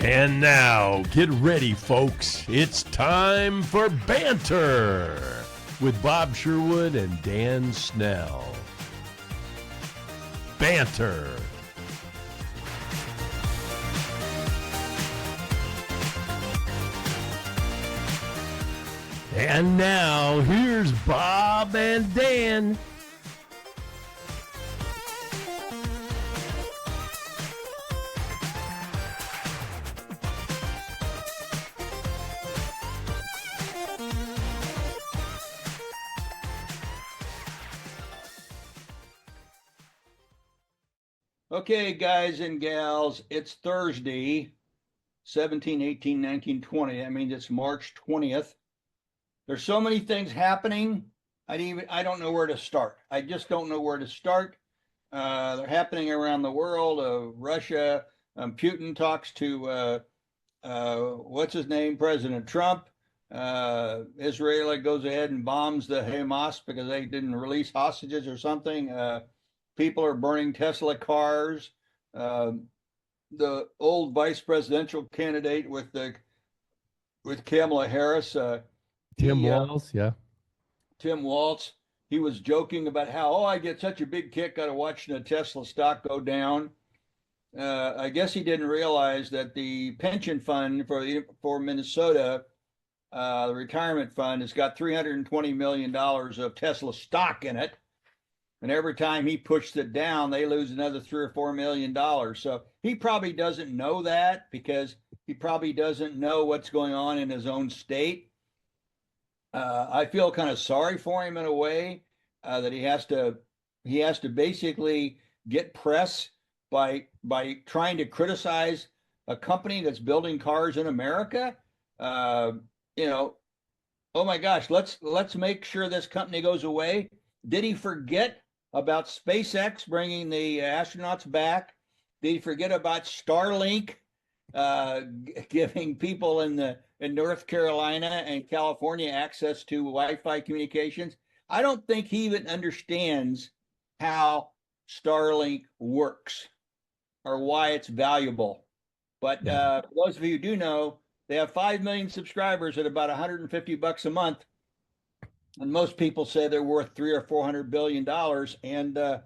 And now, get ready, folks. It's time for Banter with Bob Sherwood and Dan Snell. Banter. And now, here's Bob and Dan. Okay, guys and gals, it's Thursday, 17, 18, 19, 20. That means it's March 20th. There's so many things happening. I don't know where to start. I just don't know where to start. They're happening around the world. Russia, Putin talks to, what's his name, President Trump. Israel goes ahead and bombs the Hamas because they didn't release hostages or something. People are burning Tesla cars. The old vice presidential candidate with Kamala Harris, Tim Walz, yeah. Tim Walz, he was joking about how, I get such a big kick out of watching the Tesla stock go down. I guess he didn't realize that the pension fund for Minnesota, the retirement fund, has got $320 million of Tesla stock in it. And every time he pushes it down, they lose another $3 or $4 million. So he probably doesn't know that because he probably doesn't know what's going on in his own state. I feel kind of sorry for him in a way that he has to basically get press by trying to criticize a company that's building cars in America. Oh my gosh, let's make sure this company goes away. Did he forget about SpaceX bringing the astronauts back? Did he forget about Starlink giving people in North Carolina and California access to Wi-Fi communications? I don't think he even understands how Starlink works or why it's valuable. But for those of you who do know, they have 5 million subscribers at about $150 a month. And most people say they're worth $300 or $400 billion. And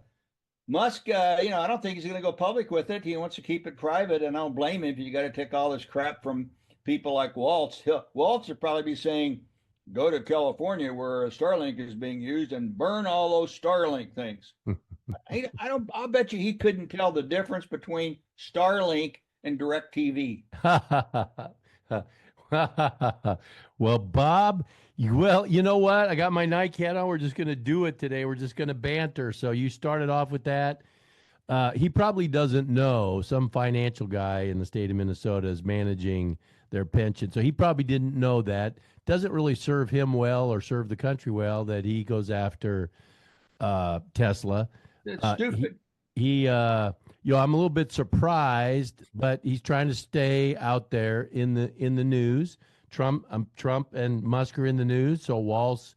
Musk, I don't think he's going to go public with it. He wants to keep it private, and I don't blame him if you got to take all this crap from people like Walz. Walz would probably be saying, go to California where Starlink is being used and burn all those Starlink things. I'll bet you he couldn't tell the difference between Starlink and DirecTV. Well, Bob, you know what? I got my Nike hat on. We're just going to do it today. We're just going to banter. So you started off with that. He probably doesn't know some financial guy in the state of Minnesota is managing their pension. So he probably didn't know that. Doesn't really serve him well or serve the country well that he goes after Tesla. It's stupid. I'm a little bit surprised, but he's trying to stay out there in the news. Trump and Musk are in the news. So Walz,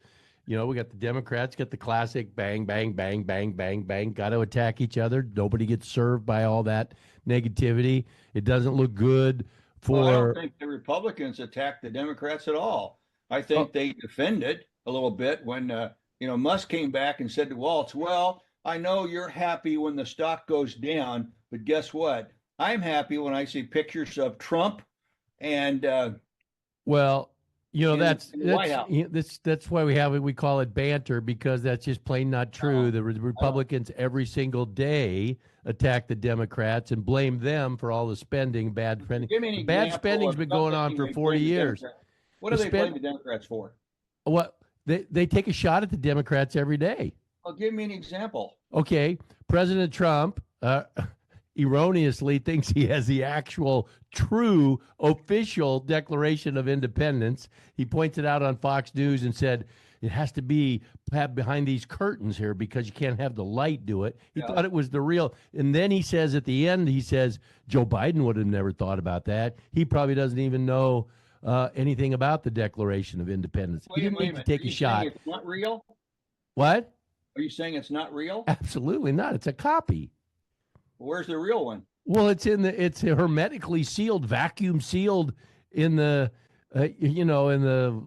we got the Democrats, got the classic bang, bang, bang, bang, bang, bang. Got to attack each other. Nobody gets served by all that negativity. It doesn't look good for. Well, I don't think the Republicans attack the Democrats at all. I think they defend it a little bit when Musk came back and said to Walz, "Well, I know you're happy when the stock goes down, but guess what? I'm happy when I see pictures of Trump and that's why we call it banter, because that's just plain not true. The Republicans every single day attack the Democrats and blame them for all the spending, bad spending. Bad spending's been going on for 40 years. What do they blame the Democrats for? What they take a shot at the Democrats every day. Well, give me an example. Okay, President Trump erroneously thinks he has the actual, true, official Declaration of Independence. He pointed out on Fox News and said it has to be behind these curtains here because you can't have the light do it. He thought it was the real. And then he says at the end, Joe Biden would have never thought about that. He probably doesn't even know anything about the Declaration of Independence. He didn't need to take a shot. It's not real? What? Are you saying it's not real? Absolutely not. It's a copy. Where's the real one? Well, it's hermetically sealed, vacuum sealed in the, in the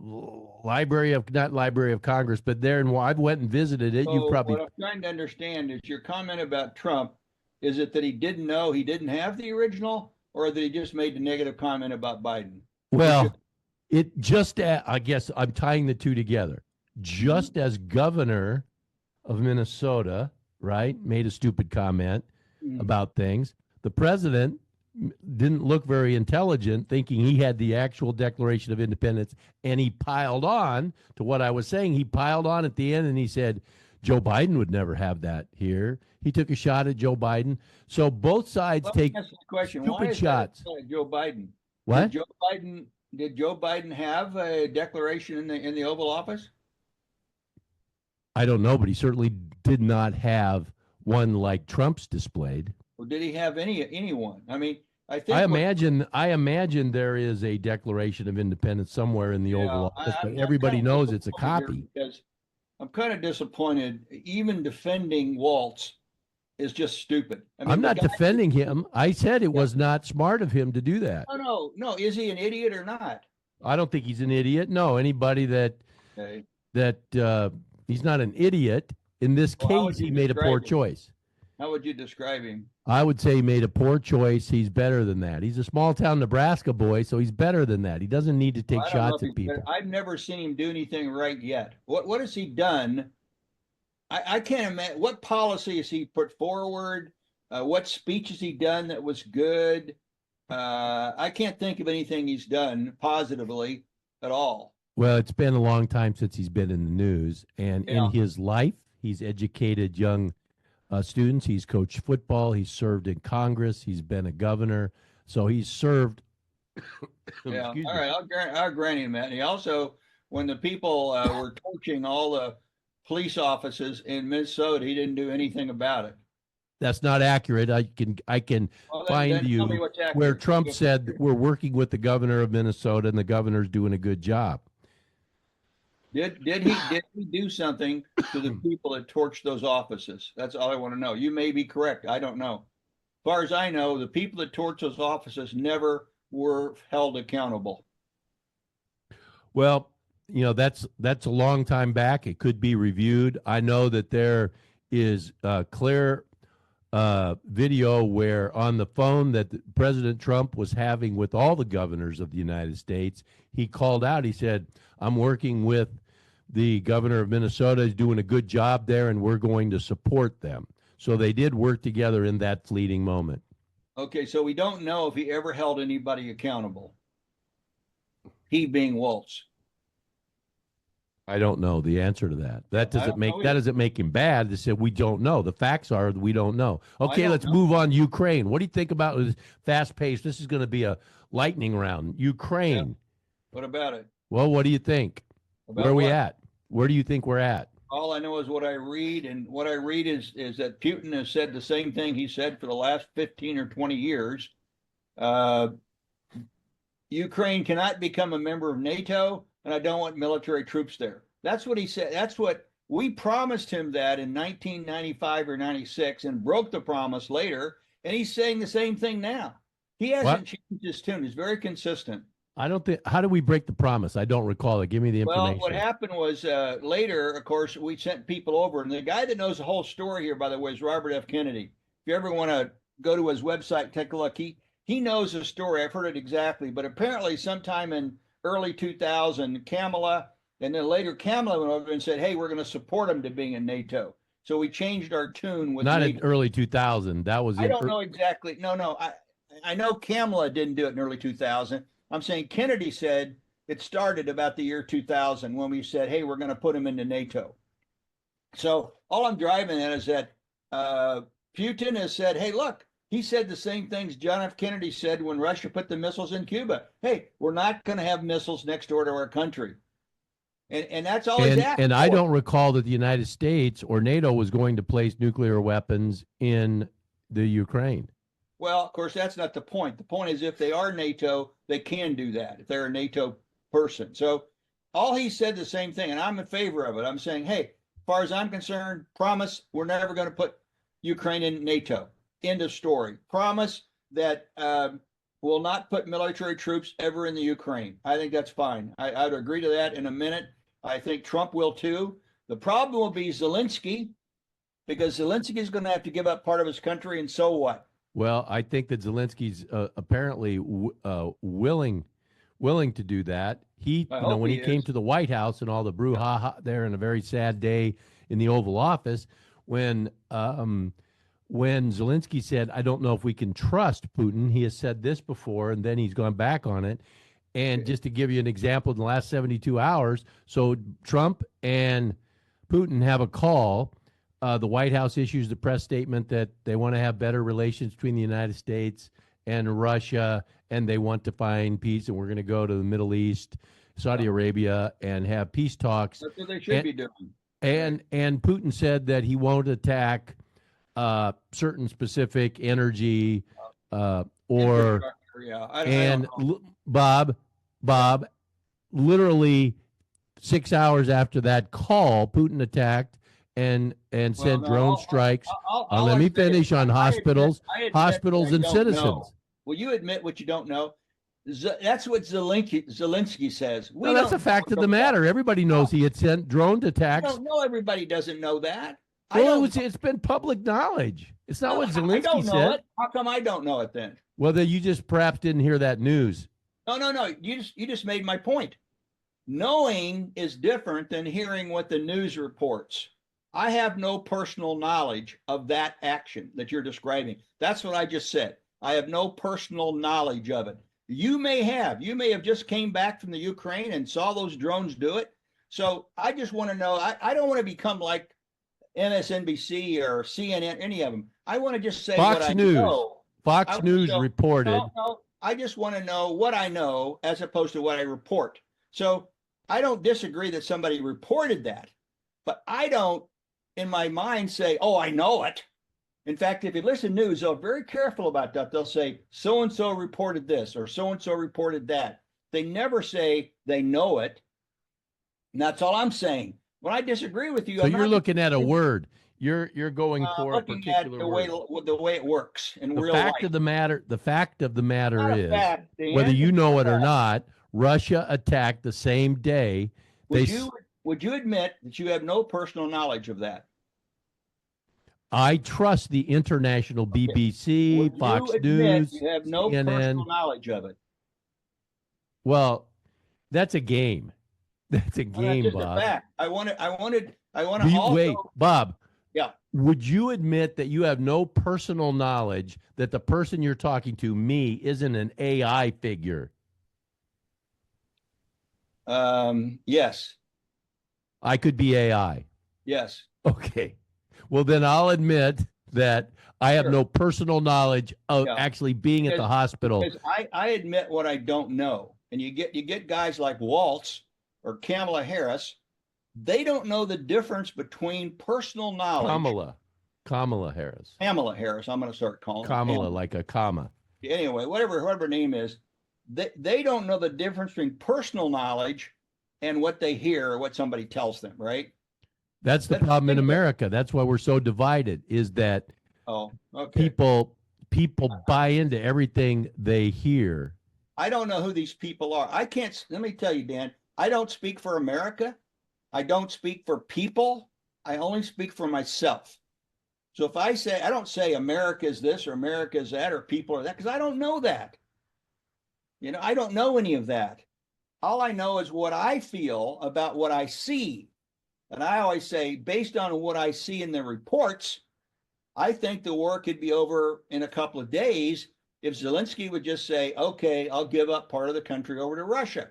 not Library of Congress, but there. And I went and visited it. You So probably what I'm trying to understand is your comment about Trump. Is it that he didn't know he didn't have the original, or that he just made the negative comment about Biden? Which is, well, I guess I'm tying the two together. Mhm. Just as governor of Minnesota, right, made a stupid comment Mhm. about things. The president didn't look very intelligent, thinking he had the actual Declaration of Independence, and he piled on to what I was saying. He piled on at the end and he said, Joe Biden would never have that here. He took a shot at Joe Biden. So both sides Let me take ask you a question. Why stupid is that shots. Joe Biden? Did What? Joe Biden did Joe Biden have a declaration in the Oval Office? I don't know, but he certainly did not have one like Trump's displayed. Or did he have anyone? I mean, I I think what imagine I imagine there is a Declaration of Independence somewhere in the yeah, Oval Office, but I'm kind everybody of knows it's a disappointed here copy. because I'm kind of disappointed. Even defending Waltz is just stupid. I I'm mean, the not guy. defending him. I said it Yeah, was not smart of him to do that. no. Is he an idiot or not? I don't think he's an idiot. No, anybody Okay. that he's not an idiot. In this Well, how case, would you he made a poor describe him? choice. How would you describe him? I would say he made a poor choice. He's better than that. He's a small town Nebraska boy, so he's better than that. He doesn't need to Well, take I don't know if shots at he's better. people. I've never seen him do anything right yet. What has he done? I can't imagine what policy has he put forward. What speech has he done that was good? I can't think of anything he's done positively at all. Well, it's been a long time since he's been in the news, and in Yeah. his life, he's educated young students. He's coached football. He's served in Congress. He's been a governor. So he's served. Yeah. Excuse All me. right. I'll grant him that. And he also, when the people were torching all the police offices in Minnesota, he didn't do anything about it. That's not accurate. I can Well, find then tell me you what's where accurate. Trump said we're working with the governor of Minnesota and the governor's doing a good job. Did he do something to the people that torched those offices? That's all I want to know. You may be correct. I don't know. As far as I know, the people that torched those offices never were held accountable. Well, that's a long time back. It could be reviewed. I know that there is clear video where on the phone that President Trump was having with all the governors of the United States, he called out. He said, "I'm working with the governor of Minnesota. He's doing a good job there, and we're going to support them." So they did work together in that fleeting moment. Okay, so we don't know if he ever held anybody accountable. He being Waltz. I don't know the answer to that. Yeah, I don't know That either. doesn't make him bad. They said we don't know. The facts are we don't know. I Okay, don't let's know. move on. Ukraine. What do you think about this fast pace? This is going to be a lightning round. Yeah. Ukraine. What about it? Well, what do you think? Where About are we what? at? Where do you think we're at? All I know is what I read, and what I read is that Putin has said the same thing he said for the last 15 or 20 years. Uh, Ukraine cannot become a member of NATO, and I don't want military troops there. That's what he said. That's what we promised him that in 1995 or 96 and broke the promise later. And he's saying the same thing now. He What? hasn't changed his tune. He's very consistent. I don't think. How do we break the promise? I don't recall it. Give me the Well, what information. happened was later, of course, we sent people over. And the guy that knows the whole story here, by the way, is Robert F. Kennedy. If you ever want to go to his website, take a look. He knows the story. I've heard it exactly. But apparently, sometime in early 2000, Kamala, and then later Kamala went over and said, hey, we're going to support him to being in NATO. So we changed our tune with Not in NATO. early 2000. That was I in. don't know exactly. No. I know Kamala didn't do it in early 2000. I'm saying Kennedy said it started about the year 2000 when we said, hey, we're going to put him into NATO. So all I'm driving at is that Putin has said, hey, look, he said the same things John F. Kennedy said when Russia put the missiles in Cuba. Hey, we're not going to have missiles next door to our country. And that's all he's asked And I for. don't recall that the United States or NATO was going to place nuclear weapons in the Ukraine. Well, of course, that's not the point. The point is if they are NATO, they can do that if they're a NATO person. So all he said the same thing, and I'm in favor of it. I'm saying, hey, as far as I'm concerned, promise we're never going to put Ukraine in NATO. End of story. Promise that will not put military troops ever in the Ukraine. I think that's fine. I'd agree to that in a minute. I think Trump will too. The problem will be Zelensky, because Zelensky is going to have to give up part of his country, and so what? Well, I think that Zelensky's apparently willing to do that. He, I you know, hope when he he came is. to the White House and all the brouhaha there, and a very sad day in the Oval Office, when Zelensky said, "I don't know if we can trust Putin," he has said this before, and then he's gone back on it. And just to give you an example, in the last 72 hours, so Trump and Putin have a call. The White House issues the press statement that they want to have better relations between the United States and Russia, and they want to find peace, and we're going to go to the Middle East, Saudi Arabia, and have peace talks. That's what they should be doing. And Putin said that he won't attack certain specific energy or Yeah, and Bob, literally 6 hours after that call, Putin attacked and said drone strikes. Let me finish on hospitals, hospitals and citizens. Know. Will you admit what you don't know? That's what Zelensky says. No, that's a fact of the matter. Everybody knows he had sent drone attacks. I don't know. Everybody doesn't know that. Well, it's been public knowledge. It's not what Zelensky said. It. How come I don't know it then? Well, then you just perhaps didn't hear that news. No. You just made my point. Knowing is different than hearing what the news reports. I have no personal knowledge of that action that you're describing. That's what I just said. I have no personal knowledge of it. You may have just came back from the Ukraine and saw those drones do it. So I just want to know, I don't want to become like MSNBC or CNN, any of them. I want to just say Fox what News. I know. Fox News reported. No, I just want to know what I know as opposed to what I report. So I don't disagree that somebody reported that, but I don't, in my mind, say, oh, I know it. In fact, if you listen to news, they're very careful about that. They'll say, so-and-so reported this or so-and-so reported that. They never say they know it. And that's all I'm saying. When I disagree with you, so you're looking at a word. You're going for a looking particular at the way it works in real life. The fact of the matter is, fact, whether you know it or not, Russia attacked the same day. Would you admit that you have no personal knowledge of that? I trust the international BBC, Fox News, you have no CNN. Personal knowledge of it. Well, that's a game. That's a game, that's Bob. A fact. I want to. Wait, Bob. Yeah. Would you admit that you have no personal knowledge that the person you're talking to, me, isn't an AI figure? Yes. I could be AI. Yes. Okay. Well, then I'll admit that I have no personal knowledge of actually being at the hospital. Because I admit what I don't know. And you get guys like Walz or Kamala Harris, they don't know the difference between personal knowledge. Kamala Harris. Kamala Harris, I'm going to start calling Kamala like a comma. Anyway, whatever her name is, they don't know the difference between personal knowledge and what they hear or what somebody tells them, right? That's the problem in America. That's why we're so divided, is that people buy into everything they hear. I don't know who these people are. Let me tell you, Dan, I don't speak for America. I don't speak for people. I only speak for myself. So if I don't say America is this or America is that or people are that, because I don't know that. I don't know any of that. All I know is what I feel about what I see. And I always say, based on what I see in the reports, I think the war could be over in a couple of days if Zelensky would just say, okay, I'll give up part of the country over to Russia.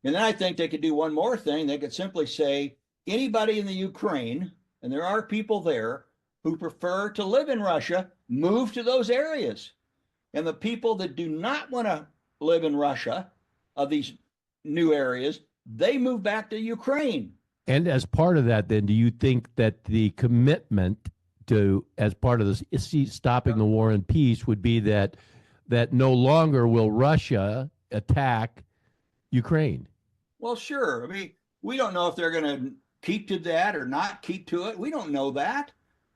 And then I think they could do one more thing. They could simply say, anybody in the Ukraine, and there are people there who prefer to live in Russia, move to those areas. And the people that do not want to live in Russia, of these new areas, they move back to Ukraine. And as part of that, then, do you think that the commitment to, as part of this stopping the war and peace, would be that no longer will Russia attack Ukraine? Well, sure. I mean, we don't know if they're going to keep to that or not keep to it. We don't know that.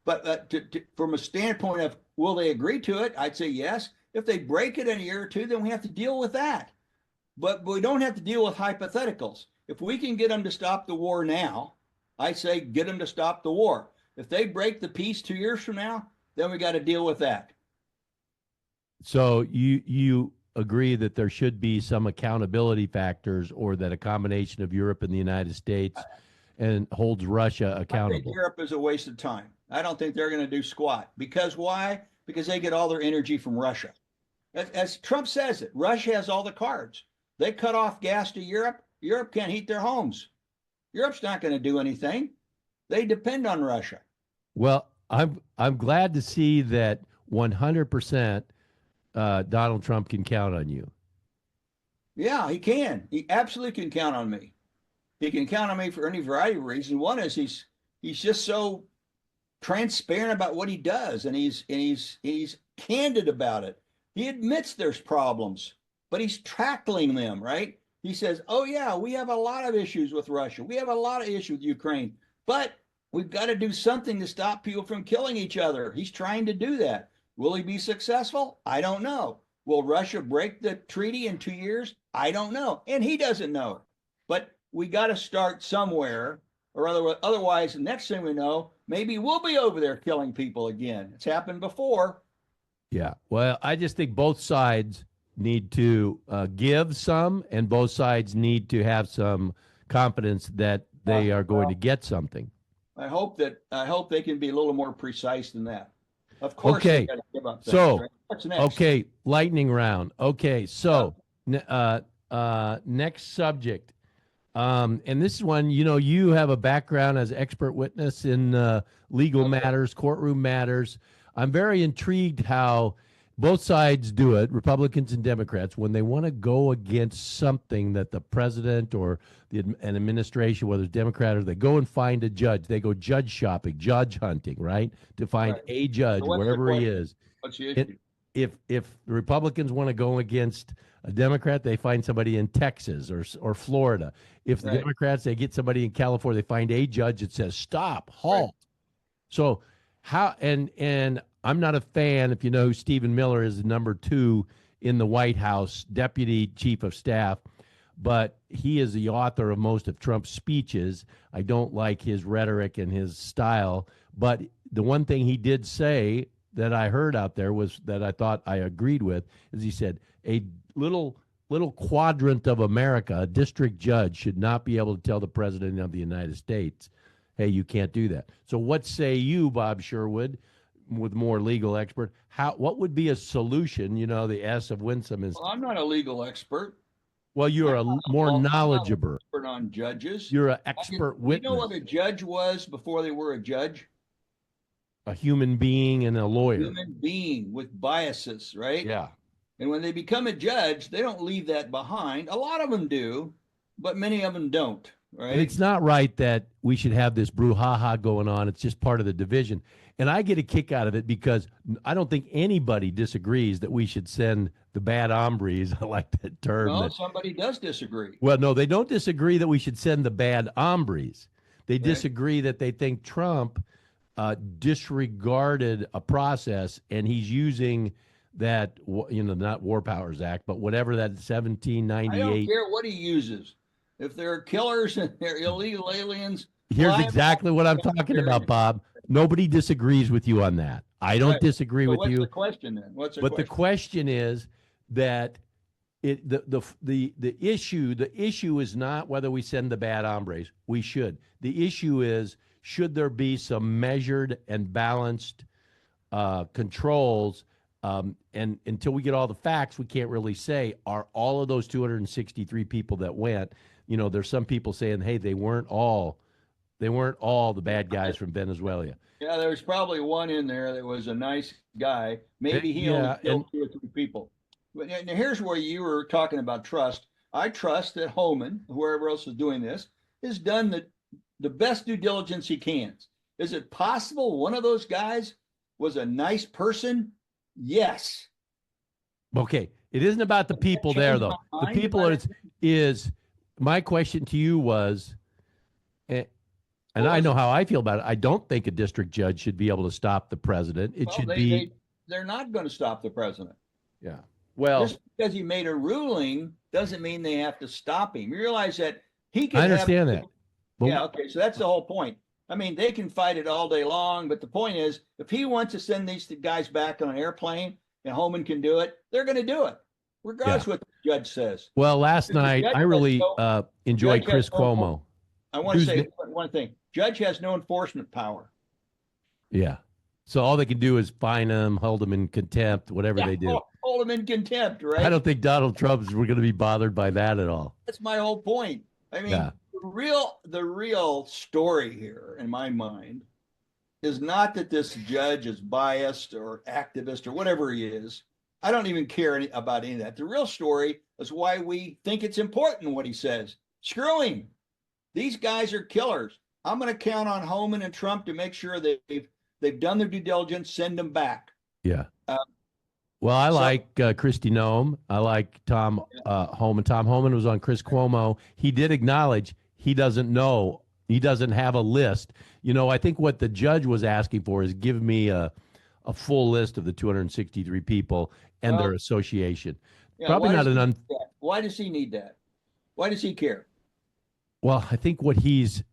But from a standpoint of will they agree to it, I'd say yes. If they break it in a year or two, then we have to deal with that. But we don't have to deal with hypotheticals. If we can get them to stop the war now, I say get them to stop the war. If they break the peace 2 years from now, then we got to deal with that. So you agree that there should be some accountability factors, or that a combination of Europe and the United States and holds Russia accountable? I think Europe is a waste of time. I don't think they're going to do squat. Because why? Because they get all their energy from Russia. As Trump says it, Russia has all the cards. They cut off gas to Europe. Europe can't heat their homes. Europe's not going to do anything. They depend on Russia. Well, I'm glad to see that 100% Donald Trump can count on you. Yeah, he can. He absolutely can count on me. He can count on me for any variety of reasons. One is he's just so transparent about what he does, and he's candid about it. He admits there's problems, but he's tackling them, right? He says, "Oh yeah, we have a lot of issues with Russia. We have a lot of issues with Ukraine, but we've got to do something to stop people from killing each other." He's trying to do that. Will he be successful? I don't know. Will Russia break the treaty in 2 years? I don't know. And he doesn't know. But we got to start somewhere, or otherwise, the next thing we know, maybe we'll be over there killing people again. It's happened before. Yeah. Well, I just think both sides need to give some, and both sides need to have some confidence that they are going to get something. I hope they can be a little more precise than that. Of course. Okay. They gotta give up things, So, right? What's next? okay, lightning round. Okay, so next subject. And this is one, you have a background as expert witness in legal matters, courtroom matters. I'm very intrigued how both sides do it, Republicans and Democrats, when they want to go against something that the president or an administration, whether it's Democrat, or they go and find a judge. They go judge shopping, judge hunting, right? To find a judge, wherever he is. What's the issue? If the Republicans want to go against a Democrat, they find somebody in Texas or Florida. If the Democrats, they get somebody in California, they find a judge that says, stop, halt. Right. So how, and I'm not a fan, if you know who Stephen Miller is, number 2 in the White House, deputy chief of staff, but he is the author of most of Trump's speeches. I don't like his rhetoric and his style, but the one thing he did say that I heard out there was that I thought I agreed with, is he said a little quadrant of America, a district judge, should not be able to tell the president of the United States, hey, you can't do that. So what say you, Bob Sherwood, with more legal expert, what would be a solution? The S of winsome is. Well, I'm not a legal expert. Well, you're a more knowledgeable expert on judges. You're an expert witness. You know what a judge was before they were a judge? A human being and a lawyer. Human being with biases, right? Yeah. And when they become a judge, they don't leave that behind. A lot of them do, but many of them don't, right? And it's not right that we should have this brouhaha going on. It's just part of the division. And I get a kick out of it because I don't think anybody disagrees that we should send the bad hombres. I like that term. No, somebody does disagree. Well, no, they don't disagree that we should send the bad hombres. They disagree that they think Trump disregarded a process, and he's using that, not War Powers Act, but whatever that 1798. I don't care what he uses. If they're killers and they're illegal aliens. Here's exactly what I'm talking about, Bob. Nobody disagrees with you on that. I don't disagree with you. What's the question then? The question is that the issue is not whether we send the bad hombres. We should. The issue is, should there be some measured and balanced controls? And until we get all the facts, we can't really say, are all of those 263 people that went, there's some people saying, hey, they weren't all the bad guys from Venezuela. Yeah, there's probably one in there that was a nice guy. Maybe he only killed 2 or 3 people. But now here's where you were talking about trust. I trust that Homan, whoever else is doing this, has done the best due diligence he can. Is it possible one of those guys was a nice person? Yes. Okay. It isn't about the people there, though. The people is my question to you was, And I know how I feel about it. I don't think a district judge should be able to stop the president. It should be. They're not going to stop the president. Yeah. Well, just because he made a ruling doesn't mean they have to stop him. You realize that he can. I understand that. Yeah. Okay. So that's the whole point. I mean, they can fight it all day long, but the point is, if he wants to send these guys back on an airplane and Homan can do it, they're going to do it, regardless what the judge says. Well, last night I really enjoyed Chris Cuomo. I want to say one thing. Judge has no enforcement power. Yeah. So all they can do is fine him, hold him in contempt, whatever they do. Hold him in contempt, right? I don't think Donald Trump's going to be bothered by that at all. That's my whole point. I mean, the real story here, in my mind, is not that this judge is biased or activist or whatever he is. I don't even care about any of that. The real story is why we think it's important what he says. Screw him. These guys are killers. I'm going to count on Homan and Trump to make sure they've done their due diligence, send them back. Yeah. Well, I like Kristi Noem. I like Tom Homan. Tom Homan was on Chris Cuomo. He did acknowledge he doesn't know. He doesn't have a list. You know, I think what the judge was asking for is give me a full list of the 263 people and their association. Yeah, Probably not an Why does he need that? Why does he care? Well, I think what he's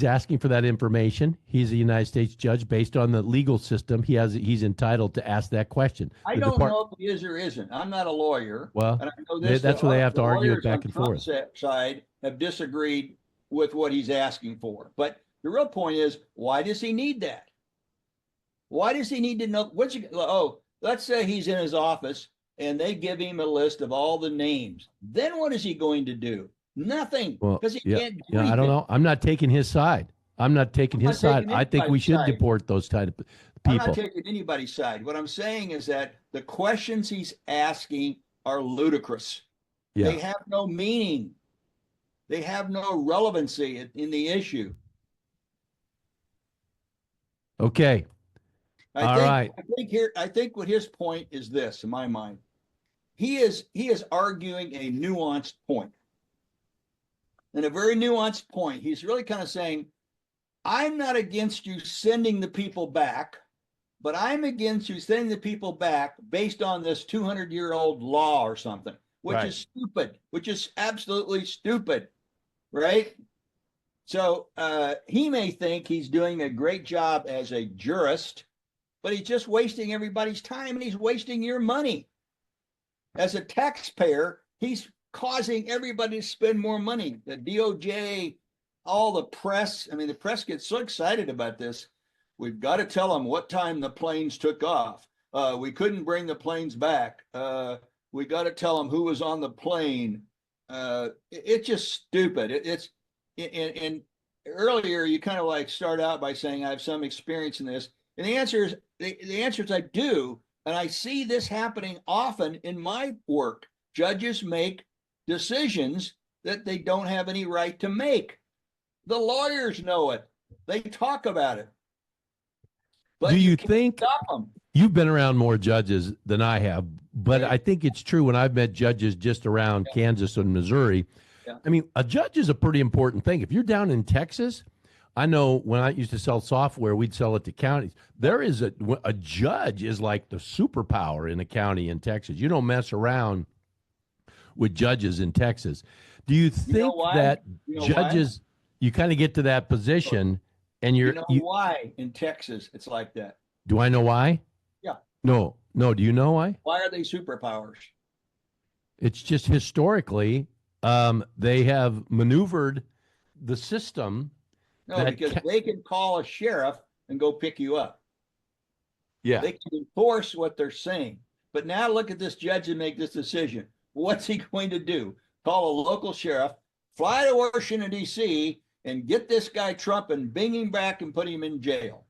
asking for that information. He's a United States judge. Based on the legal system, he's entitled to ask that question. I don't know if he is or isn't. I'm not a lawyer. Well, and I know this, that's where they have to argue it back and forth. Side have disagreed with what he's asking for. But the real point is, why does he need that? Why does he need to know? Let's say he's in his office and they give him a list of all the names. Then what is he going to do? Nothing, because he can't. Yeah, I don't know. I'm not taking his side. I think we should deport those type of people. I'm not taking anybody's side. What I'm saying is that the questions he's asking are ludicrous. Yeah. They have no meaning. They have no relevancy in the issue. Okay. I think what his point is this, in my mind. He is arguing a nuanced point. And a very nuanced point. He's really kind of saying, I'm not against you sending the people back, but I'm against you sending the people back based on this 200-year-old law or something, which is stupid, which is absolutely stupid, right? So he may think he's doing a great job as a jurist, but he's just wasting everybody's time and he's wasting your money. As a taxpayer, he's causing everybody to spend more money. The DOJ, all the press. I mean, the press gets so excited about this. We've got to tell them what time the planes took off. We couldn't bring the planes back. We got to tell them who was on the plane. It's just stupid. And earlier you kind of like start out by saying I have some experience in this, and the answer is I do, and I see this happening often in my work. Judges make decisions that they don't have any right to make. The lawyers know it. They talk about it. But do you think you've been around more judges than I have, but I think it's true when I've met judges just around Kansas and Missouri. Yeah. I mean, a judge is a pretty important thing. If you're down in Texas, I know when I used to sell software, we'd sell it to counties. There is a judge is like the superpower in a county in Texas. You don't mess around with judges in Texas. Do you think that judges, you kind of get to that position and you're... why in Texas it's like that? Do I know why? Yeah. No. Do you know why? Why are they superpowers? It's just historically, they have maneuvered the system. No, because they can call a sheriff and go pick you up. Yeah. They can enforce what they're saying. But now look at this judge and make this decision. What's he going to do? Call a local sheriff, fly to Washington, D.C., and get this guy Trump and bring him back and put him in jail.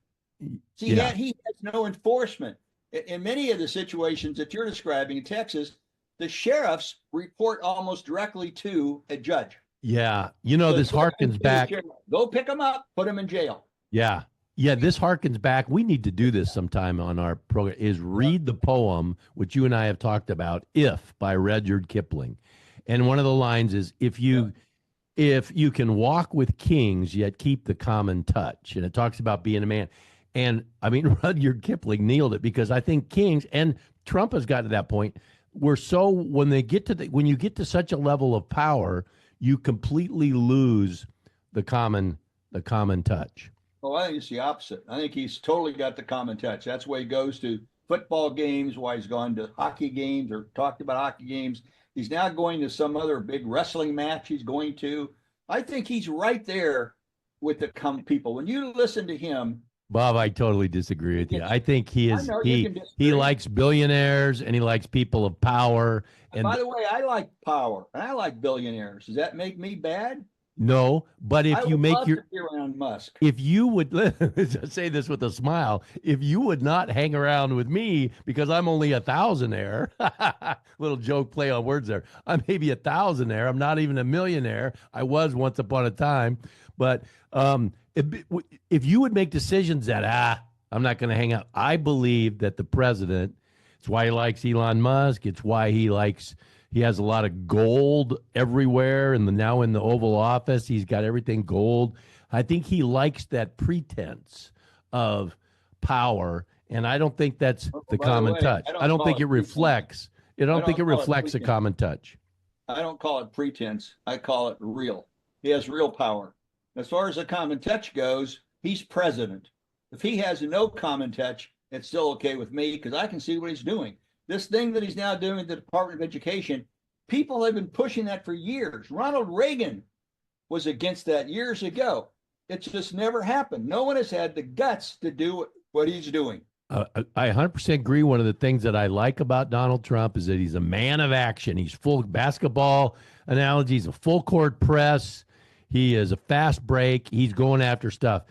See, he has no enforcement. In many of the situations that you're describing in Texas, the sheriffs report almost directly to a judge. Yeah. This harkens back. Go pick him up, put him in jail. Yeah. Yeah, this harkens back. We need to do this sometime on our program, is read the poem, which you and I have talked about, If, by Rudyard Kipling. And one of the lines is, if you if you can walk with kings yet keep the common touch, and it talks about being a man. And I mean, Rudyard Kipling nailed it, because I think kings, and Trump has gotten to that point, where so when you get to such a level of power, you completely lose the common touch. Oh, I think it's the opposite. I think he's totally got the common touch. That's why he goes to football games, why he's gone to hockey games or talked about hockey games. He's now going to some other big wrestling match he's going to. I think he's right there with the people. When you listen to him, Bob, I totally disagree with you. I think he he likes billionaires and he likes people of power. And by the way, I like power and I like billionaires. Does that make me bad? No, but if you make to be around Musk, if you would say this with a smile, if you would not hang around with me because I'm only a thousandaire, little joke play on words there. I'm maybe a thousandaire. I'm not even a millionaire. I was once upon a time, but if you would make decisions that I'm not going to hang out. I believe that the president. It's why he likes Elon Musk. It's why he has a lot of gold everywhere, and now in the Oval Office, he's got everything gold. I think he likes that pretense of power, and I don't think that's the common touch. I don't think it reflects. I don't think it reflects a common touch. I don't call it pretense. I call it real. He has real power. As far as the common touch goes, he's president. If he has no common touch, it's still okay with me because I can see what he's doing. This thing that he's now doing at the Department of Education, people have been pushing that for years. Ronald Reagan was against that years ago. It's just never happened. No one has had the guts to do what he's doing. I 100% agree. One of the things that I like about Donald Trump is that he's a man of action. He's full basketball analogies, a full court press. He is a fast break. He's going after stuff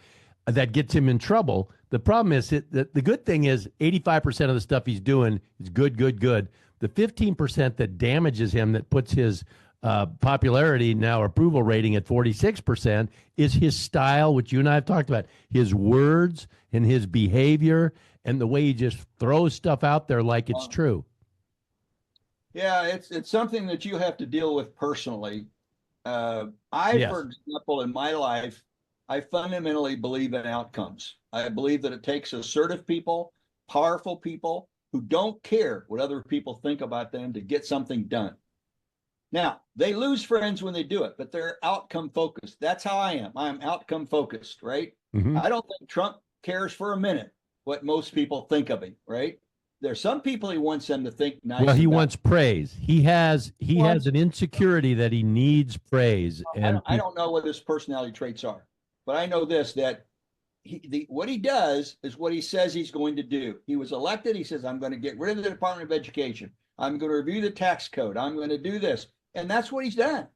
that gets him in trouble. The problem is that the good thing is 85% of the stuff he's doing is good. The 15% that damages him, that puts his popularity, now approval rating at 46%, is his style, which you and I have talked about, his words and his behavior and the way he just throws stuff out there like it's true. Yeah, it's something that you have to deal with personally. For example, in my life, I fundamentally believe in outcomes. I believe that it takes assertive people, powerful people who don't care what other people think about them to get something done. Now, they lose friends when they do it, but they're outcome focused. That's how I am. I'm outcome focused, right? Mm-hmm. I don't think Trump cares for a minute what most people think of him, right? There's some people he wants them to think nice. Well, he wants praise. He has an insecurity that he needs praise. And I don't know what his personality traits are, but I know this, that what he does is what he says he's going to do. He was elected. He says, I'm going to get rid of the Department of Education. I'm going to review the tax code. I'm going to do this. And that's what he's done.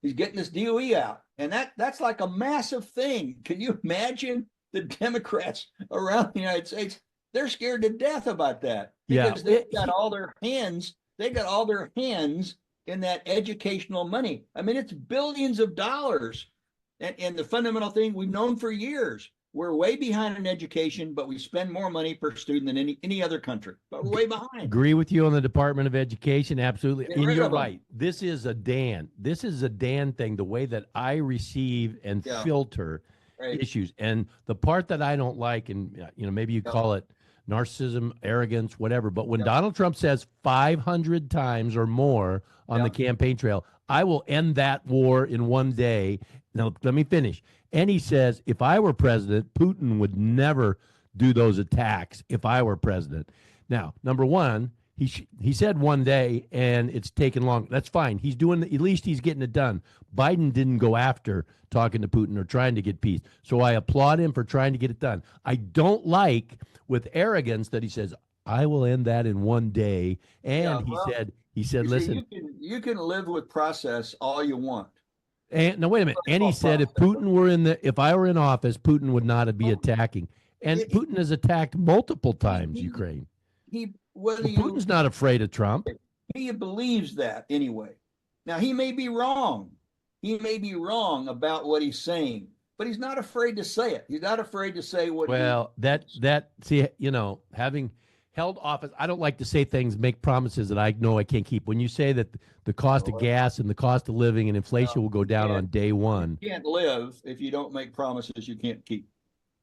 He's getting this DOE out. And that's like a massive thing. Can you imagine the Democrats around the United States? They're scared to death about that because they've got all their hands. They got all their hands in that educational money. I mean, it's billions of dollars. And the fundamental thing we've known for years, we're way behind in education, but we spend more money per student than any other country. But we're way behind. Agree with you on the Department of Education. Absolutely. And you're right. This is a Dan thing, the way that I receive and filter issues. And the part that I don't like, and maybe you call it narcissism, arrogance, whatever. But when Donald Trump says 500 times or more on the campaign trail, I will end that war in one day. Now, let me finish. And he says, if I were president, Putin would never do those attacks if I were president. Now, number one, he said one day, and it's taken long. That's fine. He's doing, at least he's getting it done. Biden didn't go after talking to Putin or trying to get peace. So I applaud him for trying to get it done. I don't like with arrogance that he says, I will end that in one day. And he said, listen, you can live with process all you want. And now wait a minute. And he said, if I were in office, Putin would not be attacking. And Putin has attacked multiple times Ukraine. Putin's not afraid of Trump. He believes that anyway. Now he may be wrong. He may be wrong about what he's saying, but he's not afraid to say it. He's not afraid to say what. Well, having held office. I don't like to say things, make promises that I know I can't keep. When you say that the cost of gas and the cost of living and inflation will go down on day one, you can't live if you don't make promises you can't keep.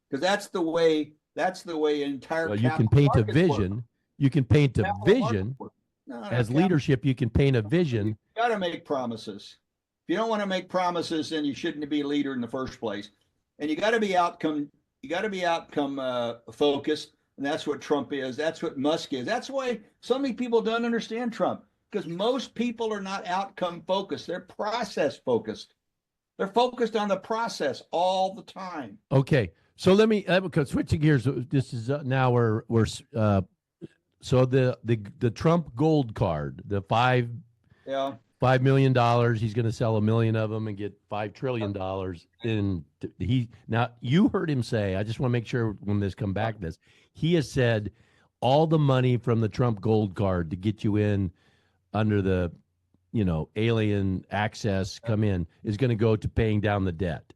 Because that's the way entire. well, you can paint a vision. You can paint a vision. As leadership, you can paint a vision. You got to make promises. If you don't want to make promises, then you shouldn't be a leader in the first place. And you got to be outcome. You got to be outcome focused, and that's what Trump is. That's what Musk is. That's why so many people don't understand Trump, because most people are not outcome focused. They're process focused. They're focused on the process all the time. Okay, so let me switching gears. This is now we're so the Trump gold card, the $5 million. He's going to sell 1 million of them and get $5 trillion. Now you heard him say. I just want to make sure when this come back, he has said all the money from the Trump gold card to get you in under the, alien access come in is going to go to paying down the debt.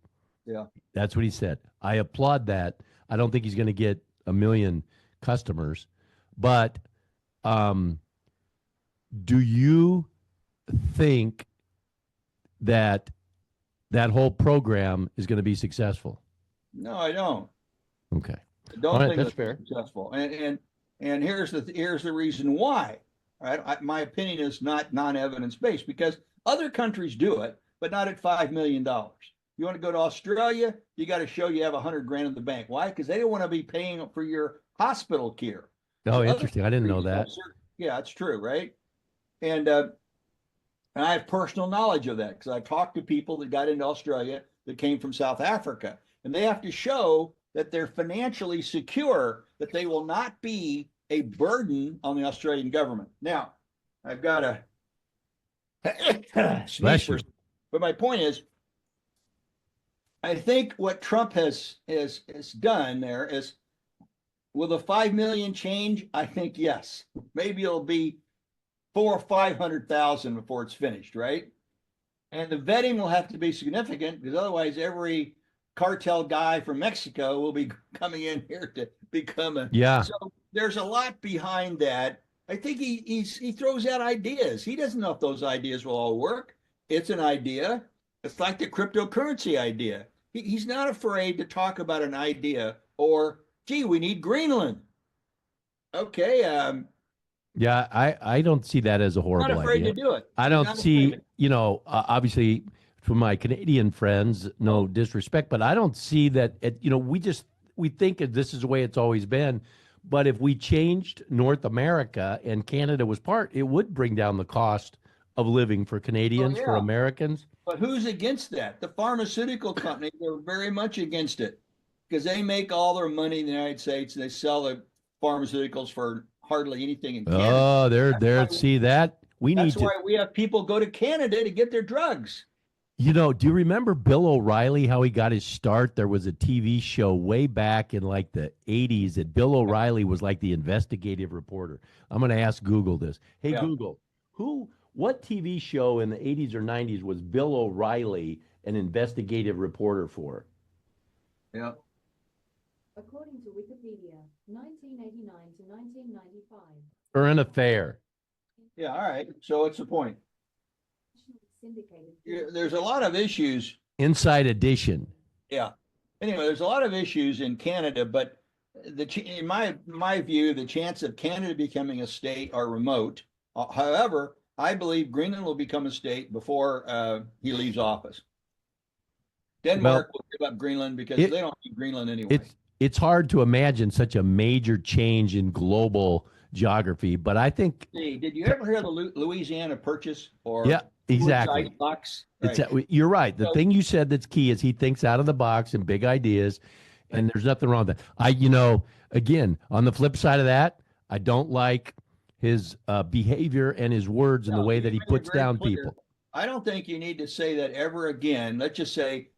Yeah, that's what he said. I applaud that. I don't think he's going to get 1 million customers, but do you think that whole program is going to be successful? No, I don't. Okay. I don't think that's it's fair. Successful. And here's the reason why. Right? My opinion is not non-evidence based, because other countries do it, but not at $5 million. You want to go to Australia, you got to show you have $100,000 in the bank. Why? Because they don't want to be paying for your hospital care. Oh, interesting. I didn't know that. Yeah, it's true, right? And I have personal knowledge of that, because I've talked to people that got into Australia that came from South Africa, and they have to show that they're financially secure, that they will not be a burden on the Australian government. Now, I've got a sneeze first, but my point is, I think what Trump has done there is, will the 5 million change? I think yes. Maybe it'll be 400,000 or 500,000 before it's finished, right? And the vetting will have to be significant, because otherwise every cartel guy from Mexico will be coming in here to become a. Yeah. So there's a lot behind that. I think he throws out ideas. He doesn't know if those ideas will all work. It's an idea. It's like the cryptocurrency idea. He's not afraid to talk about an idea, or, gee, we need Greenland. Okay. Yeah, I don't see that as a horrible idea. Not afraid to do it. I don't see, obviously from my Canadian friends, no disrespect, but I don't see that, we think this is the way it's always been. But if we changed North America and Canada was part, it would bring down the cost of living for Canadians, for Americans. But who's against that? The pharmaceutical companies are very much against it, because they make all their money in the United States and they sell the pharmaceuticals for hardly anything in Canada. Oh, That's why we have people go to Canada to get their drugs. Do you remember Bill O'Reilly, how he got his start? There was a TV show way back in like the 80s that Bill O'Reilly was like the investigative reporter. I'm going to ask Google this. Hey, Google, what TV show in the 80s or 90s was Bill O'Reilly an investigative reporter for? Yeah. According to Wikipedia, 1989 to 1995. Current Affair. Yeah, all right. So what's the point? There's a lot of issues. Inside Edition. Yeah. Anyway, there's a lot of issues in Canada, but in my view, the chance of Canada becoming a state are remote. However, I believe Greenland will become a state before he leaves office. Denmark will give up Greenland because they don't need Greenland anyway. It's hard to imagine such a major change in global geography, but I think. Hey, did you ever hear the Louisiana Purchase? Or yeah, exactly. Box? Right. You're right. The thing you said that's key is he thinks out of the box and big ideas, and there's nothing wrong with that. Again, on the flip side of that, I don't like his behavior and his words and the way that he puts down people. I don't think you need to say that ever again. Let's just say,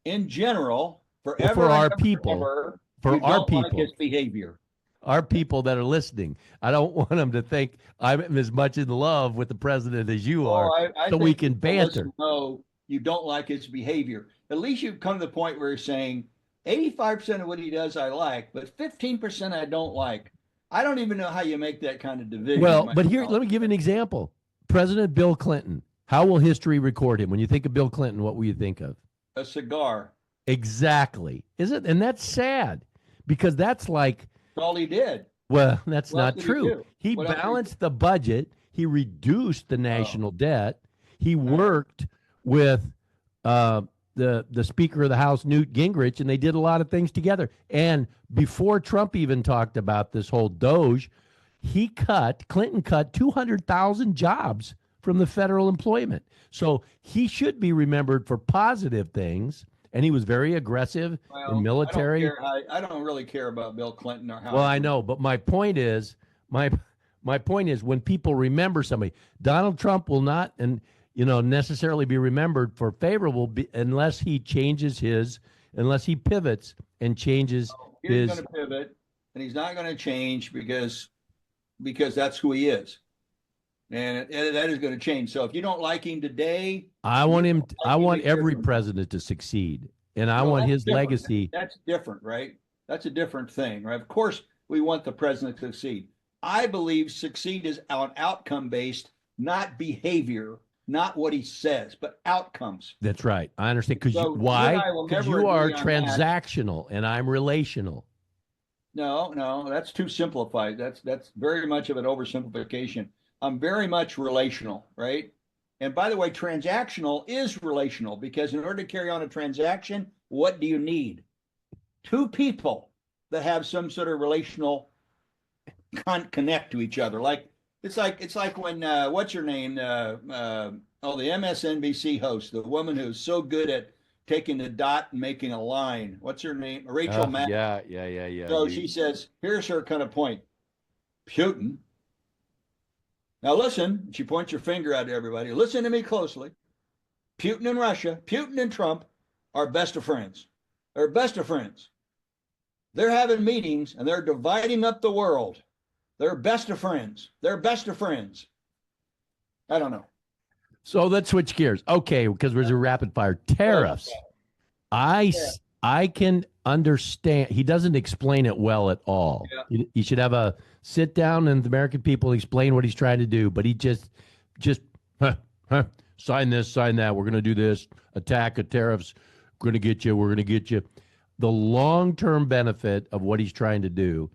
in general, for our people, like his behavior. Our people that are listening, I don't want them to think I'm as much in love with the president as you are, so we can banter. No, you don't like his behavior. At least you've come to the point where you're saying 85% of what he does I like, but 15% I don't like. I don't even know how you make that kind of division. Well, but here, let me give you an example. President Bill Clinton. How will history record him? When you think of Bill Clinton, what will you think of? A cigar. Exactly. Is it? And that's sad because that's like, That's all he did. well, that's What not did he true. do? He What else did he balanced the budget. He reduced the national debt. He worked with the Speaker of the House, Newt Gingrich, and they did a lot of things together. And before Trump even talked about this whole Doge, Clinton cut 200,000 jobs from the federal employment. So he should be remembered for positive things. And he was very aggressive in military. I don't really care about Bill Clinton or how. Well, I know, but my point is, my point is, when people remember somebody, Donald Trump will not, and necessarily be remembered for favorable unless he unless he pivots and changes He's going to pivot, and he's not going to change because that's who he is, and that is going to change. So if you don't like him today, I want every president to succeed, and I want his legacy. That's different, right? That's a different thing, right? Of course, we want the president to succeed. I believe succeed is on outcome based, not behavior, not what he says, but outcomes. That's right. I understand. Why? Because you are transactional and I'm relational. No, that's too simplified. That's very much of an oversimplification. I'm very much relational, right? And by the way, transactional is relational because in order to carry on a transaction, what do you need? Two people that have some sort of relational connect to each other. It's like when what's her name? The MSNBC host, the woman who's so good at taking the dot and making a line. What's her name? Rachel Maddow. Yeah. So she says, here's her kind of point. Putin. Now listen, she points her finger out to everybody. Listen to me closely. Putin and Russia, Putin and Trump are best of friends. They're best of friends. They're having meetings and they're dividing up the world. They're best of friends. They're best of friends. I don't know. So let's switch gears. Okay, because there's a rapid fire. Tariffs. I can understand. He doesn't explain it well at all. Yeah. He should have a sit down and the American people explain what he's trying to do. But he just sign this, sign that. We're going to do this. Attack of tariffs. We're going to get you. We're going to get you. The long-term benefit of what he's trying to do,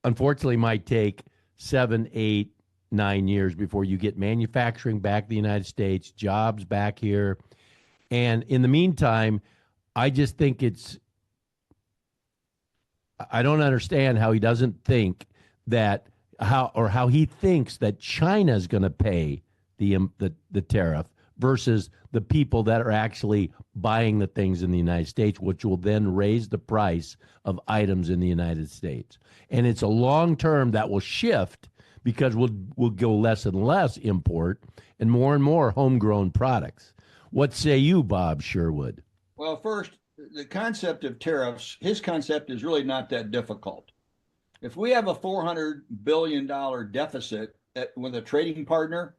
unfortunately, might take 7, 8, 9 years before you get manufacturing back in the United States, jobs back here. And in the meantime, I just think I don't understand how he doesn't think that how he thinks that China's going to pay the tariff versus the people that are actually buying the things in the United States, which will then raise the price of items in the United States. And it's a long term that will shift because we'll go less and less import and more homegrown products. What say you, Bob Sherwood? Well, first, the concept of tariffs, his concept is really not that difficult. If we have a $400 billion deficit with a trading partner,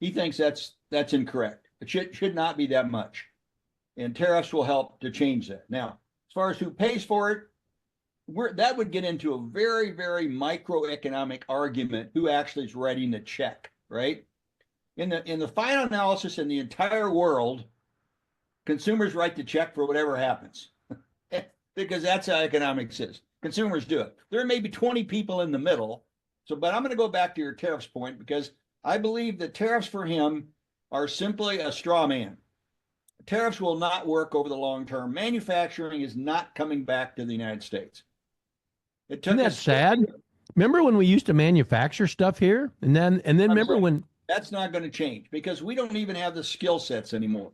he thinks that's incorrect. It should not be that much. And tariffs will help to change that. Now, as far as who pays for it, that would get into a very, very microeconomic argument who actually is writing the check, right? In the final analysis in the entire world, consumers write the check for whatever happens because that's how economics is. Consumers do it. There may be 20 people in the middle. But I'm going to go back to your tariffs point because I believe that tariffs for him are simply a straw man. Tariffs will not work over the long term. Manufacturing is not coming back to the United States. Isn't that sad? Remember when we used to manufacture stuff here? And then remember when... That's not going to change because we don't even have the skill sets anymore.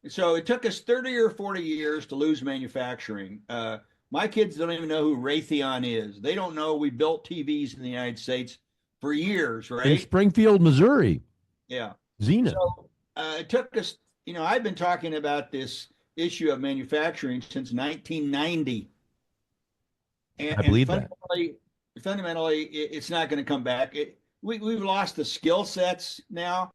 So it took us 30 or 40 years to lose manufacturing. My kids don't even know who Raytheon is. They don't know we built TVs in the United States for years, right? In Springfield, Missouri. Yeah. Zenith. So it took us, I've been talking about this issue of manufacturing since 1990. I believe that. Fundamentally, it's not going to come back. We've lost the skill sets now.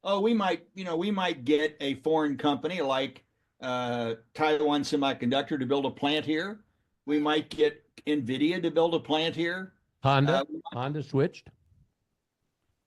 Oh, we might get a foreign company like Taiwan Semiconductor to build a plant here. We might get NVIDIA to build a plant here. Honda switched.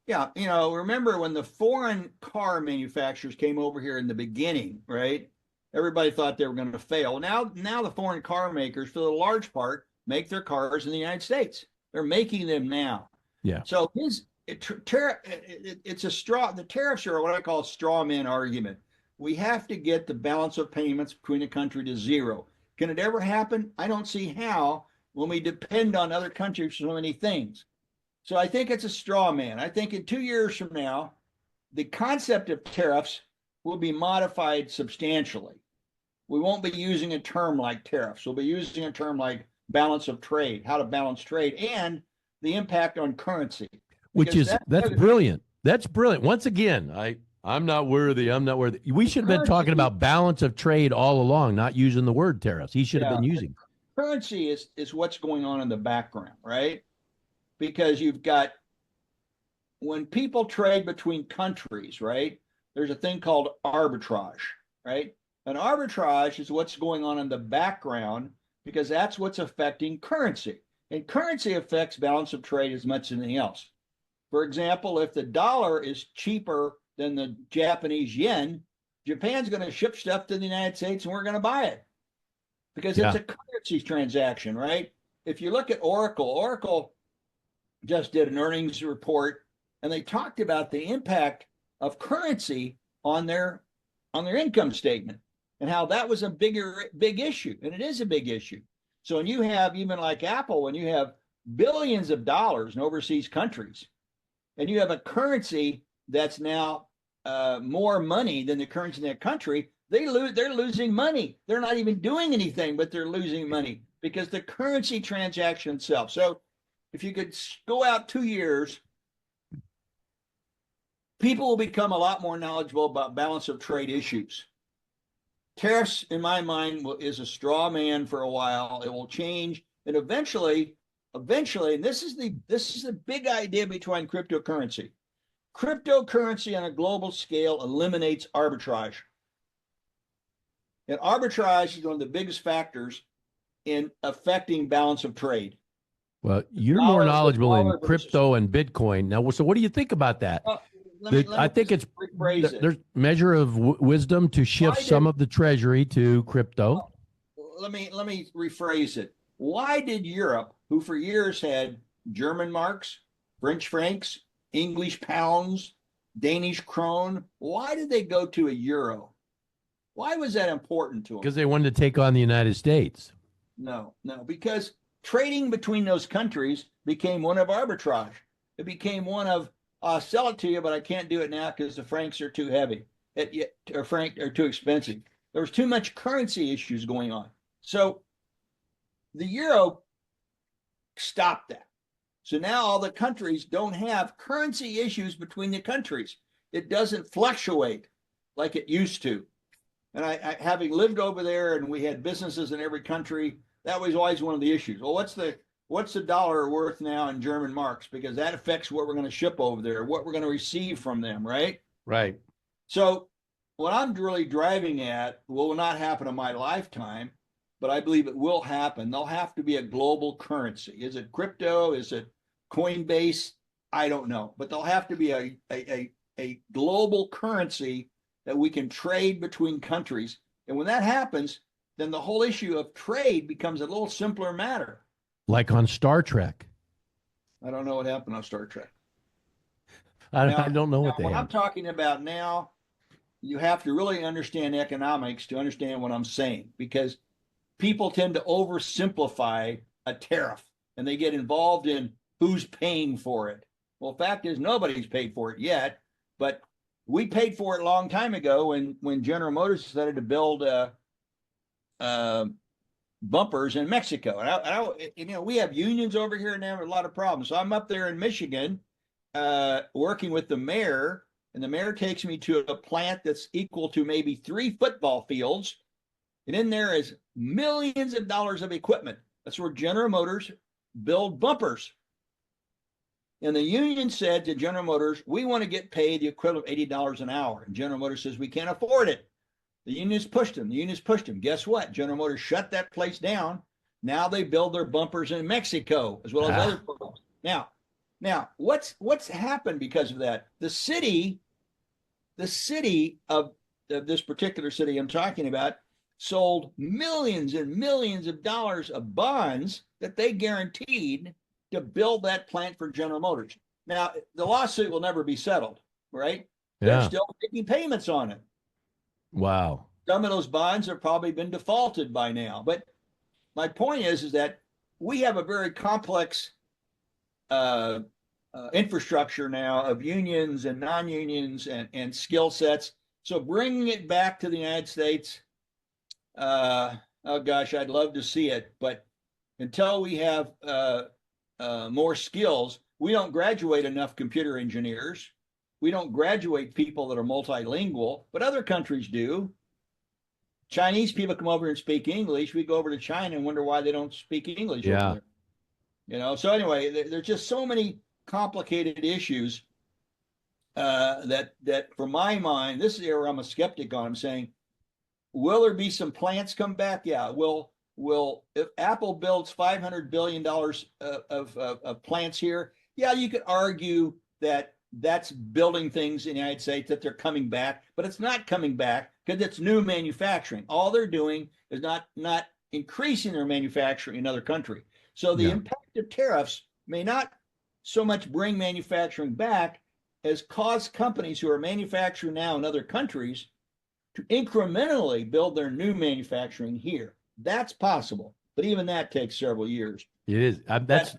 Yeah, remember when the foreign car manufacturers came over here in the beginning, right? Everybody thought they were going to fail. Now the foreign car makers, for the large part, make their cars in the United States. They're making them now. Yeah. So it's a straw. The tariffs are what I call a straw man argument. We have to get the balance of payments between the country to zero. Can it ever happen? I don't see how when we depend on other countries for so many things. So I think it's a straw man. I think in 2 years from now, the concept of tariffs will be modified substantially. We won't be using a term like tariffs. We'll be using a term like balance of trade, how to balance trade, and the impact on currency. That's brilliant. That's brilliant. Once again, I'm not worthy. I'm not worthy. We should have been talking about balance of trade all along, not using the word tariffs. He should have been using. Currency is what's going on in the background, right? Because you've got, when people trade between countries, right, there's a thing called arbitrage, right? An arbitrage is what's going on in the background because that's what's affecting currency. And currency affects balance of trade as much as anything else. For example, if the dollar is cheaper than the Japanese yen, Japan's going to ship stuff to the United States and we're going to buy it because it's a currency transaction, right? If you look at Oracle just did an earnings report and they talked about the impact of currency on their income statement and how that was a big issue. And it is a big issue. So when you have, even like Apple, when you have billions of dollars in overseas countries and you have a currency that's now more money than the currency in that country, they're losing money. They're not even doing anything, but they're losing money because the currency transaction itself. So if you could go out 2 years, people will become a lot more knowledgeable about balance of trade issues. Tariffs, in my mind, is a straw man for a while. It will change, and eventually, and this is the big idea behind cryptocurrency. Cryptocurrency on a global scale eliminates arbitrage. And arbitrage is one of the biggest factors in affecting balance of trade. Well, you're more knowledgeable in crypto and Bitcoin. Now, so what do you think about that? I think there's measure of wisdom to shift some of the treasury to crypto. Let me rephrase it. Why did Europe, who for years had German marks, French francs, English pounds, Danish krone, why did they go to a euro? Why was that important to them? Because they wanted to take on the United States. No, because trading between those countries became one of arbitrage. It became one of, I'll sell it to you, but I can't do it now because the francs are too heavy, or franc are too expensive. There was too much currency issues going on. So the euro stopped that. So now all the countries don't have currency issues between the countries. It doesn't fluctuate like it used to. And I having lived over there and we had businesses in every country, that was always one of the issues. Well, what's the dollar worth now in German marks? Because that affects what we're going to ship over there, what we're going to receive from them, right? Right. So what I'm really driving at will not happen in my lifetime, but I believe it will happen. There'll have to be a global currency. Is it crypto? Is it Coinbase? I don't know. But there'll have to be a global currency that we can trade between countries. And when that happens, then the whole issue of trade becomes a little simpler matter. Like on Star Trek. I don't know what happened on Star Trek. I don't know what they I'm talking about now, you have to really understand economics to understand what I'm saying, because people tend to oversimplify a tariff and they get involved in who's paying for it. Well, the fact is nobody's paid for it yet, but we paid for it a long time ago when General Motors decided to build bumpers in Mexico. And we have unions over here and have a lot of problems. So I'm up there in Michigan working with the mayor, and the mayor takes me to a plant that's equal to maybe 3 football fields. And in there is millions of dollars of equipment. That's where General Motors build bumpers. And the union said to General Motors, we want to get paid the equivalent of $80 an hour. And General Motors says, we can't afford it. The unions pushed them. Guess what? General Motors shut that place down. Now they build their bumpers in Mexico as well as other places. Now, what's happened because of that? The city of this particular city I'm talking about sold millions and millions of dollars of bonds that they guaranteed to build that plant for General Motors. Now, the lawsuit will never be settled, right? They're Yeah. still making payments on it. Wow. Some of those bonds have probably been defaulted by now. But my point is that we have a very complex infrastructure now of unions and non-unions and skill sets. So bringing it back to the United States, oh gosh, I'd love to see it. But until we have more skills, we don't graduate enough computer engineers. We don't graduate people that are multilingual, but other countries do. Chinese people come over and speak English. We go over to China and wonder why they don't speak English over there. So anyway, there's just so many complicated issues that for my mind, this is where I'm a skeptic on. I'm saying, will there be some plants come back? Yeah. Will if Apple builds $500 billion of plants here? Yeah, you could argue that that's building things in the United States, that they're coming back, but it's not coming back because it's new manufacturing. All they're doing is not increasing their manufacturing in another country. So the impact of tariffs may not so much bring manufacturing back as cause companies who are manufacturing now in other countries to incrementally build their new manufacturing here. That's possible, but even that takes several years. It is.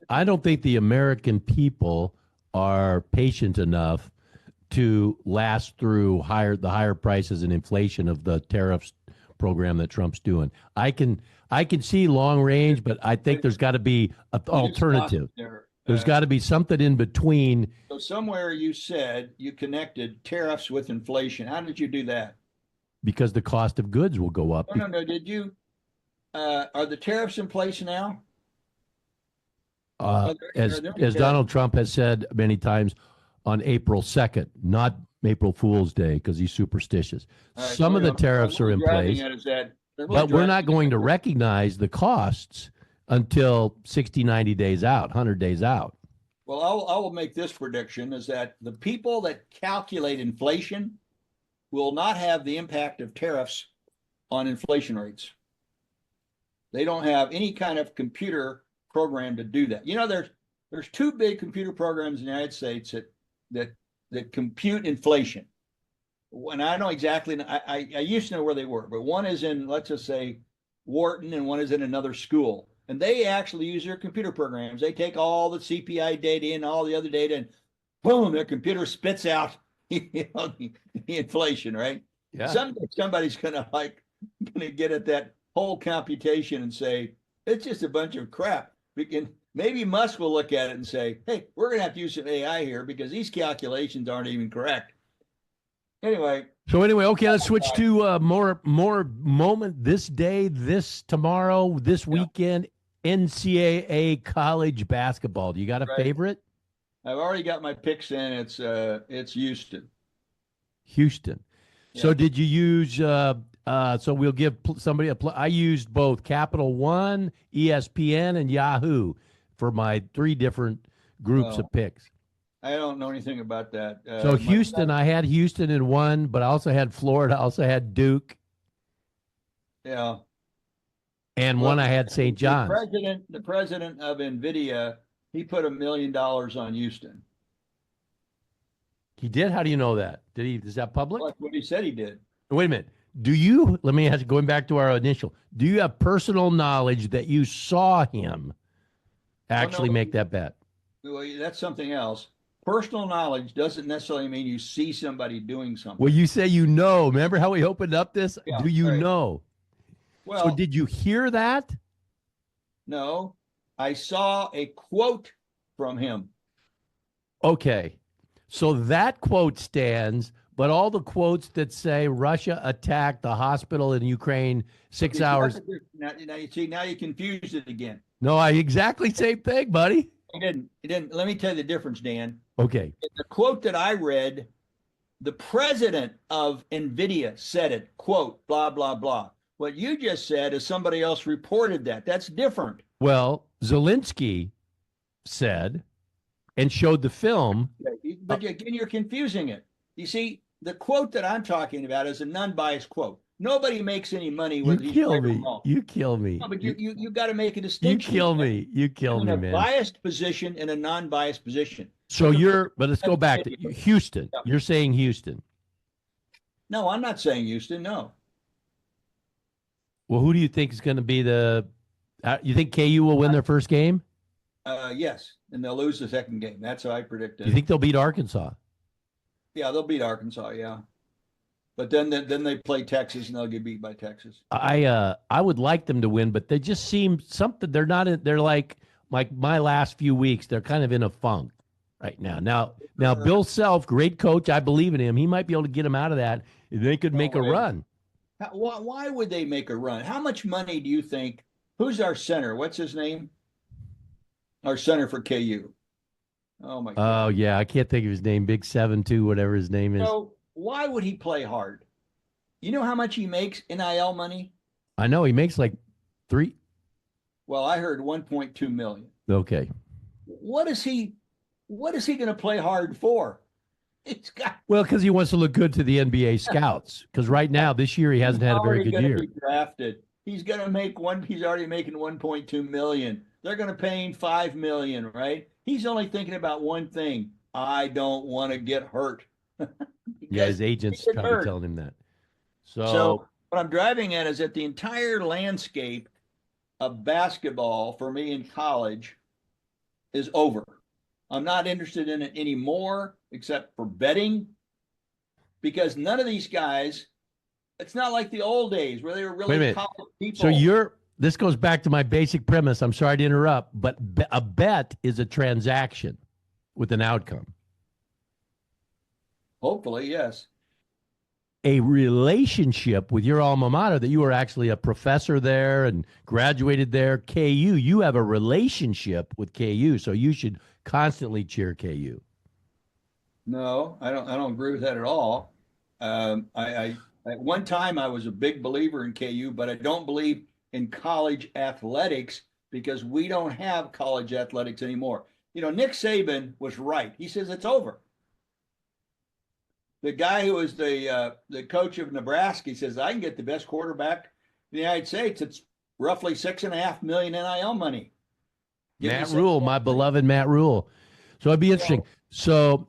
I don't think the American people are patient enough to last through the higher prices and inflation of the tariffs program that Trump's doing. I can see long range, but I think there's got to be an alternative. There's got to be something in between. So somewhere you said you connected tariffs with inflation. How did you do that? Because the cost of goods will go up. No. Did you? Are the tariffs in place now? As Donald Trump has said many times, on April 2nd, not April Fool's Day, because he's superstitious. Some of the tariffs are in place, but we're not going to recognize the costs until 60, 90 days out, 100 days out. Well, I will make this prediction, is that the people that calculate inflation will not have the impact of tariffs on inflation rates. They don't have any kind of computer program to do that. You know, there's two big computer programs in the United States that compute inflation. And I know exactly, I used to know where they were, but one is in, let's just say, Wharton, and one is in another school. And they actually use their computer programs. They take all the CPI data in, all the other data, and boom, their computer spits out the inflation, right? Yeah. Someday somebody's gonna get at that whole computation and say, it's just a bunch of crap. Maybe Musk will look at it and say, hey, we're going to have to use some AI here because these calculations aren't even correct. Anyway. Okay, let's switch to more moment this day, this tomorrow, this weekend, NCAA college basketball. Do you got a favorite? I've already got my picks in. It's Houston. Houston. Yeah. So did you use so we'll give somebody I used both Capital One, ESPN, and Yahoo for my three different groups of picks. I don't know anything about that. So Houston, I had Houston in one, but I also had Florida. I also had Duke. Yeah. And one I had St. John's. The president of NVIDIA, he put $1 million on Houston. He did? How do you know that? Is that public? That's what he said he did. Wait a minute. Let me ask, going back to our initial, do you have personal knowledge that you saw him actually make that bet? Well, that's something else. Personal knowledge doesn't necessarily mean you see somebody doing something. Well, you say you know. Remember how we opened up this? Yeah, do you know? Well, so did you hear that? No. I saw a quote from him. Okay. So that quote stands, but all the quotes that say Russia attacked the hospital in Ukraine 6 hours. Now you confused it again. No, exactly same thing, buddy. He didn't. Let me tell you the difference, Dan. Okay. The quote that I read, the president of NVIDIA said it, quote, blah, blah, blah. What you just said is somebody else reported that. That's different. Well, Zelensky said and showed the film. But again, you're confusing it. You see, the quote that I'm talking about is a non-biased quote. Nobody makes any money You with these kill players me. involved. You kill me. No, but you got to make a You distinction. kill me. You kill in me, a man. biased position and a non-biased position. So but let's go back to Houston. You're saying Houston. No, I'm not saying Houston. No. Well, who do you think is going to be you think KU will win their first game? Yes, and they'll lose the second game. That's how I predicted. You think they'll beat Arkansas? Yeah, they'll beat Arkansas. Yeah, but then they play Texas and they'll get beat by Texas. I would like them to win, but they just seem something. They're not. They're like my last few weeks. They're kind of in a funk right now. Now Bill Self, great coach. I believe in him. He might be able to get them out of that. They could make a run. Why would they make a run? How much money do you think? Who's our center? What's his name? Our center for KU. Oh my God. Oh yeah, I can't think of his name. Big 7'2", whatever his name is. So why would he play hard? You know how much he makes NIL money? I know he makes like 3. Well, I heard 1.2 million. Okay. What is he going to play hard for? Because he wants to look good to the NBA scouts. Because right now, this year, he hasn't had a very good year. Be drafted. He's going to make He's already making 1.2 million. They're going to pay him $5 million, right? He's only thinking about one thing: I don't want to get hurt. Yeah, his agent's probably telling him that. So what I'm driving at is that the entire landscape of basketball for me in college is over. I'm not interested in it anymore, except for betting, because none of these guys, it's not like the old days where they were really college people. So this goes back to my basic premise. I'm sorry to interrupt, but a bet is a transaction with an outcome. Hopefully, yes. A relationship with your alma mater, that you were actually a professor there and graduated there, KU, you have a relationship with KU, so you should constantly cheer KU. No, I don't agree with that at all. I at one time I was a big believer in KU, but I don't believe in college athletics because we don't have college athletics anymore. You know, Nick Saban was right. He says it's over. The guy who was the coach of Nebraska, he says, I can get the best quarterback in the United States. It's roughly $6.5 million NIL money. Matt Rule, my beloved Matt Rule. So it'd be interesting. So,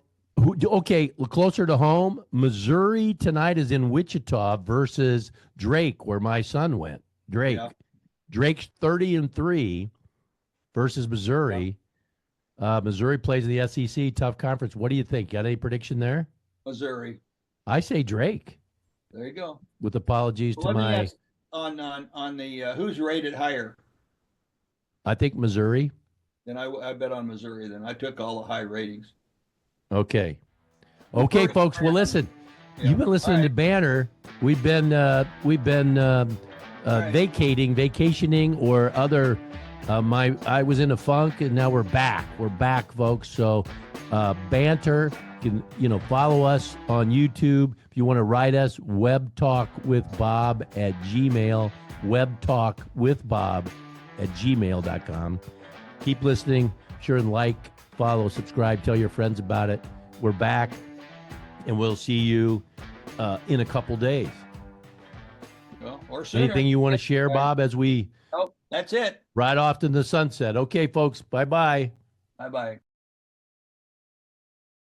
closer to home, Missouri tonight is in Wichita versus Drake, where my son went. Drake's 30-3 versus Missouri. Yeah. Missouri plays in the SEC, tough conference. What do you think? Got any prediction there? Missouri. I say Drake. There you go. With apologies to my. Ask on the who's rated higher. I think Missouri. Then I bet on Missouri. Then I took all the high ratings. Okay, folks. Well, listen. Yeah. You've been listening to Banter. We've been vacationing, or other. I was in a funk, and now we're back. We're back, folks. So, Banter. You can, follow us on YouTube. If you want to write us, webtalkwithbob@gmail, webtalkwithbob@gmail.com. Keep listening. Sure, and like, follow, subscribe, tell your friends about it. We're back, and we'll see you in a couple days. Well, or sooner. Anything you want to share, Bob, as we... Oh, that's it. Ride off to the sunset. Okay, folks. Bye-bye. Bye-bye.